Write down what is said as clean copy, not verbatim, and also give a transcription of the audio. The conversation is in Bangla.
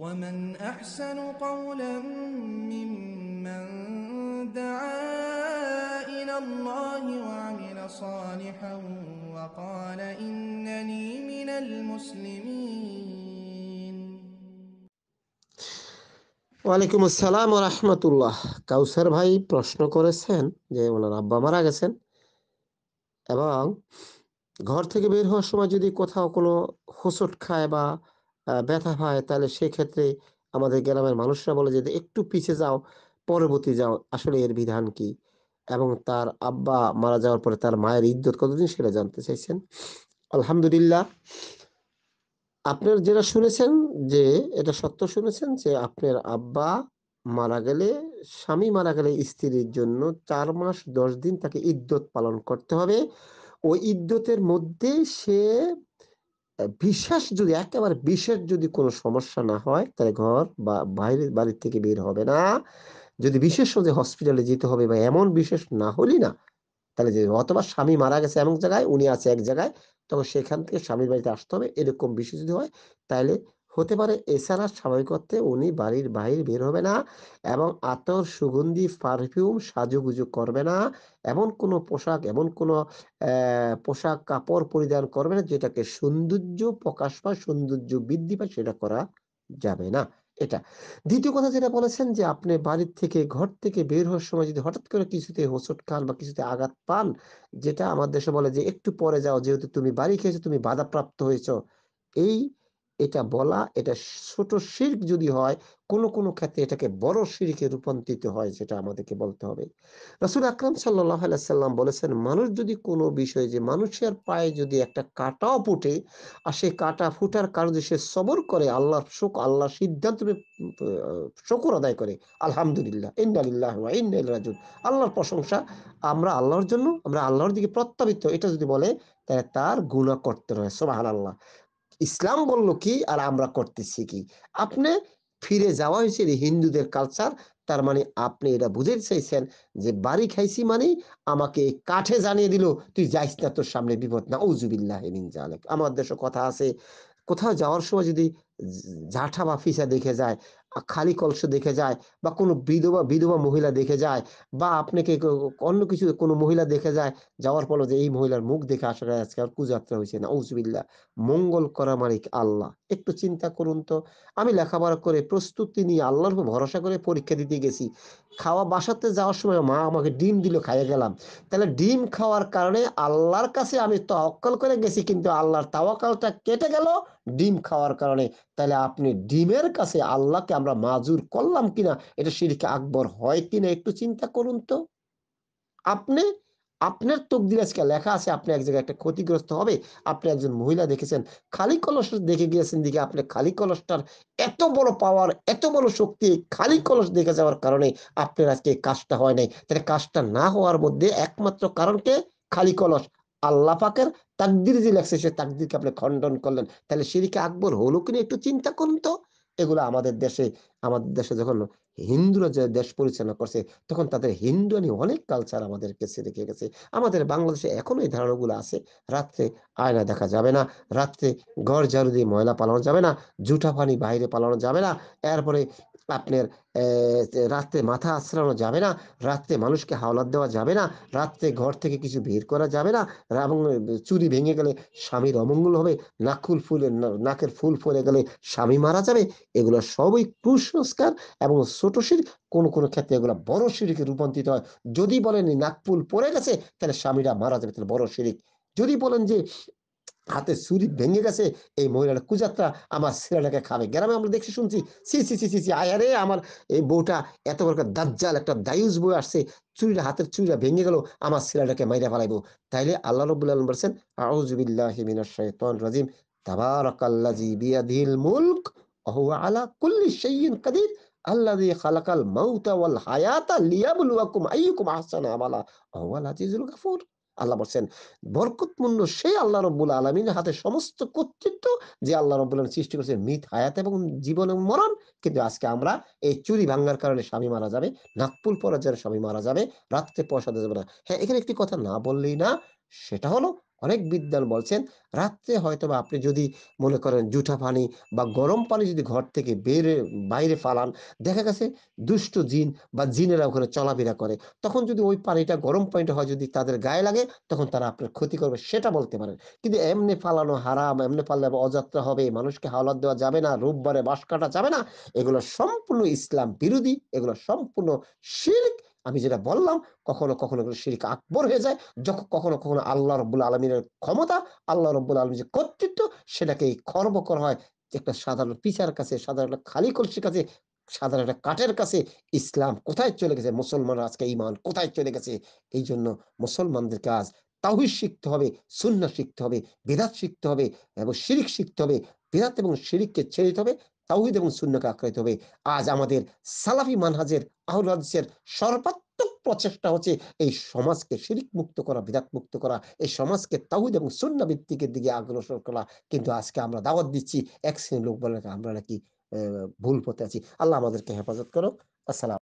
ومن أحسن قولا ممن دعا إلى الله وعمل صالحا وقال إنني من المسلمين। ওয়ালাইকুম আসসালাম ওয়া রাহমাতুল্লাহ। কাউসার ভাই প্রশ্ন করেছেন যে ওনার আব্বা মারা গেছেন এবং ঘর থেকে বের হওয়ার সময় যদি কোথাও কোনো হোঁচট খায় বা ব্যথা পায়, তাহলে সেক্ষেত্রে আমাদের গ্রামের মানুষরা বলে যে একটু পিছে যাও, পরবর্তী যাও। আসলে এর বিধান কি? এবং তার আব্বা মারা যাওয়ার পরে তার মায়ের ইদ্যত কতদিন, সেটা জানতে চাইছেন। আলহামদুলিল্লাহ, আপনার যেটা শুনেছেন যে এটা সত্য শুনেছেন যে আপনার আব্বা মারা গেলে, স্বামী মারা গেলে স্ত্রীর জন্য 4 মাস 10 দিন তাকে ইদ্যত পালন করতে হবে। ওই ইদ্যতের মধ্যে সে বিশেষ যদি একেবারে বিশেষ যদি কোনো সমস্যা না হয়, তাহলে ঘর বা বাড়ির থেকে বের হবে না। যদি বিশেষ যে হসপিটালে যেতে হবে বা এমন বিশেষ না হলেই না, তাহলে যে অথবা স্বামী মারা গেছে এমন জায়গায়, উনি আছে এক জায়গায়, তখন সেখান থেকে স্বামীর বাড়িতে আসতে হবে, এরকম বিষয় যদি হয় তাহলে হতে পারে। এছাড়া স্বাভাবিক অর্থে উনি বাড়ির বাইরে বের হবে না এবং আতর, সুগন্ধি, পারফিউম সাজুগুজু করবে না। এমন কোনো পোশাক, এমন কোনো পোশাক কাপড় পরিধান করবে না যেটাকে সৌন্দর্য প্রকাশ পায়, সৌন্দর্য বৃদ্ধি পায়, সেটা করা যাবে না। এটা। দ্বিতীয় কথা যেটা বলেছেন যে আপনি বাড়ির থেকে, ঘর থেকে বের হওয়ার সময় যদি হঠাৎ করে কিছুতে হোঁচট খান বা কিছুতে আঘাত পান, যেটা আমার দেশে বলে যে একটু পরে যাও, যেহেতু তুমি বাড়ি খেয়েছো, তুমি বাধাপ্রাপ্ত হয়েছো। এই এটা বলা, এটা ছোট শিরক যদি হয়, কোনো ক্ষেত্রে এটাকে বড় শিরকে রূপান্তরিত হয়, যেটা আমাদেরকে বলতে হবে। রাসূল আকরাম সাল্লাল্লাহু আলাইহি সাল্লাম বলেছেন, মানুষ যদি কোনো বিষয়ে, যে মানুষের পায়ে যদি একটা কাঁটাও ফুটে, আর সেই কাঁটা ফুটার কারণে সে সবর করে, আল্লাহর সিদ্ধান্ত শুকর আদায় করে, আলহামদুলিল্লাহ, ইন্না লিল্লাহি ওয়া ইন্না ইলাইহি রাজিউন, আল্লাহর প্রশংসা, আমরা আল্লাহর জন্য, আমরা আল্লাহর দিকে প্রত্যাবর্তিত, এটা যদি বলে, তাহলে তার গুনাহ করতে হয়। সুবহানাল্লাহ। ইসলাম বলল কি আর আমরা করতেছি কি? আপনি ফিরে যাওয়া হয়েছে হিন্দুদের কালচার। তার মানে আপনি এটা বুঝাতে চাইছেন যে বাড়ি খাইছি মানে আমাকে কাঠে জানিয়ে দিল, তুই যাইস না, তোর সামনে বিপদ। নাউযুবিল্লাহি মিন যালিক। আমার দেশে কথা আছে, কোথাও যাওয়ার সময় যদি ঝাঁটা বা ফিসা দেখে যায়, খালি কলস দেখে যায়, বা কোনো বিধবা বিধবা মহিলা দেখে যায়, বা আপনাকে অন্য কিছু কোনো মহিলা দেখে যায়, যাওয়ার পর যে এই মহিলার মুখ দেখে আসা যায় আজকে আর কুযাত্রা হয়েছে, নাউযুবিল্লাহ। মঙ্গল করা মালিক আল্লাহ। একটু চিন্তা করুন তো, আমি লেখাপড়া করে প্রস্তুতি নিয়ে আল্লাহর উপর ভরসা করে পরীক্ষা দিতে গেছি, খাওয়া বাসাতে যাওয়ার সময় মা আমাকে ডিম দিল, খাইয়ে গেলাম। তাহলে ডিম খাওয়ার কারণে আল্লাহর কাছে আমি তাওয়াক্কুল করে গেছি, কিন্তু আল্লাহর তাওয়াক্কুলটা কেটে গেল ডিম খাওয়ার কারণে। তাহলে আপনি ডিমের কাছে আল্লাহকে আমরা মাজুর করলাম কিনা, এটা শিরকে আকবর হয় কিনা, একটু চিন্তা করুন তো। আপনি, আপনার তকদির আজকে লেখা আছে, আপনি এক জায়গায় একটা ক্ষতিগ্রস্ত হবে। আপনি একজন মহিলা দেখেছেন, খালি কলস দেখে গিয়েছেন, দিকে আপনি খালি কলসটার এত বড় পাওয়ার, এত বড় শক্তি, খালি কলস দেখে যাওয়ার কারণে আপনার আজকে এই কাজটা হয় নাই। তাহলে কাজটা না হওয়ার মধ্যে একমাত্র কারণকে খালি কলস, আল্লাহ পাকের তাকদির যে লেখছে, সে তাকদিরকে আপনি খণ্ডন করলেন। তাহলে শিরকে আকবর হলো কিনা, একটু চিন্তা করুন তো। এগুলো আমাদের দেশে যখন হিন্দুরা যে দেশ পরিচালনা করছে, তখন তাদের হিন্দুয়ানি অনেক কালচার আমাদের কাছে রেখে গেছে। আমাদের বাংলাদেশে এখনো এই ধারণাগুলো আছে। রাত্রে আয়না দেখা যাবে না, রাত্রে ঘর ঝাড়ু দিয়ে ময়লা পালানো যাবে না, জুঠা পানি বাইরে পালানো যাবে না, এরপরে আপনার রাত্রে মাথা আছড়ানো যাবে না, রাত্রে মানুষকে হাওলাত দেওয়া যাবে না, রাত্রে ঘর থেকে কিছু বের করা যাবে না, এবং চুরি ভেঙে গেলে স্বামীর অমঙ্গল হবে, নাকের ফুল পড়ে গেলে স্বামী মারা যাবে। এগুলো সবই কুসংস্কার এবং ছোট শিরক। কোন ক্ষেত্রে এগুলো বড় শিরকে রূপান্তরিত হয়। যদি বলেন নাকফুল পড়ে গেছে, তাহলে স্বামীরা মারা যাবে, তাহলে বড় শিরিক। যদি বলেন যে হাতে ছুরি ভেঙে গেছে, এই মহিলাটা কুযাত্রা, আমার ছেলেটাকে খাবে। গ্রামে আমরা দেখছি, শুনছি, সি সি সি সি সি, আয়ারে আমার এই বউটা এত বড় একটা দাজ্জাল, একটা দায়ুস বউ আসছে, হাতের চুরিটা ভেঙে গেল, আমার ছেলেটাকে মাইরা ফেলাইবো। তাইলে আল্লাহ রাব্বুল আলামিন বলেছেন, আউযু বিল্লাহি মিনাশ শাইতানির রাজিম, তাবারাকাল্লাযী বিয়াদিহিল মুলক ওয়া হুয়া আলা কুল্লি শাইইন কাদির, আল্লাযী খালাকাল মাউতা ওয়াল হায়াতা লিয়াবলুয়াকুম আইয়ুকুম আহসানু আমালা ওয়া হুয়াল আজিজুল গাফুর। আল্লাহ বলছেন, বরকতপূর্ণ সেই আল্লাহ রব্বুল আলামিনের হাতে সমস্ত কর্তৃত্ব, যে আল্লাহ রব্বুল আলামিন সৃষ্টি করেছেন মিত হায়াত এবং জীবন এবং মরণ। কিন্তু আজকে আমরা এই চুরি ভাঙার কারণে স্বামী মারা যাবে, নাকপুল পরার জন্য স্বামী মারা যাবে, রাত্রে পয়সা দেওয়া যাবে না। হ্যাঁ, এখানে একটি কথা না বললেই না, সেটা হলো অনেক বিদ্বান বলছেন রাত্রে হয়তোবা আপনি যদি মনে করেন জুঠা পানি বা গরম পানি যদি ঘর থেকে বাইরে ফালান, দেখা গেছে দুষ্ট জিন বা জিনেরা ওখানে চলাফেরা করে। তখন যদি ওই পানিটা গরম পানিটা হয় যদি তাদের গায়ে লাগে তখন তারা আপনার ক্ষতি করবে সেটা বলতে পারেন। কিন্তু এমনি ফালানো হারাম, এমনি পারলে অযাত্রা হবে, মানুষকে হাওলাত দেওয়া যাবে না, রোববারে বাঁশ কাটা যাবে না। এগুলো সম্পূর্ণ ইসলাম বিরোধী, এগুলো সম্পূর্ণ শিরক। আমি যেটা বললাম কখনো এগুলো শিরক আকবর হয়ে যায়। যখন কখনো আল্লাহ রাব্বুল আলামিনের ক্ষমতা, আল্লাহ রাব্বুল আলামিনের যে কর্তৃত্ব সেটাকেই খর্ব করা হয়। একটা সাধারণ পিচার কাছে, সাধারণ একটা খালি কলসির কাছে, সাধারণ একটা কাঠের কাছে ইসলাম কোথায় চলে গেছে? মুসলমানরা আজকে ঈমান কোথায় চলে গেছে? এইজন্য মুসলমানদের কাজ তাওহীদ শিখতে হবে, সুন্নাহ শিখতে হবে, বিদআত শিখতে হবে এবং শিরক শিখতে হবে। বিদআত এবং শিরককে ছেড়ে দিতে হবে, তাওহীদ এবং সুন্নাহকে আঁকড়ে নিতে হবে। আজ আমাদের সালাফি মানহাজের আহলে হাদিসের সর্বাত্মক প্রচেষ্টা হচ্ছে এই সমাজকে শিরিক মুক্ত করা, বিদআত মুক্ত করা, এই সমাজকে তাওহীদ এবং সুন্নাহ ভিত্তিকের দিকে অগ্রসর করা। কিন্তু আজকে আমরা দাওয়াত দিচ্ছি, এক শ্রেণীর লোক বলে আমরা নাকি ভুল পথে আছি। আল্লাহ আমাদেরকে হেফাজত করুক। আসসালাম।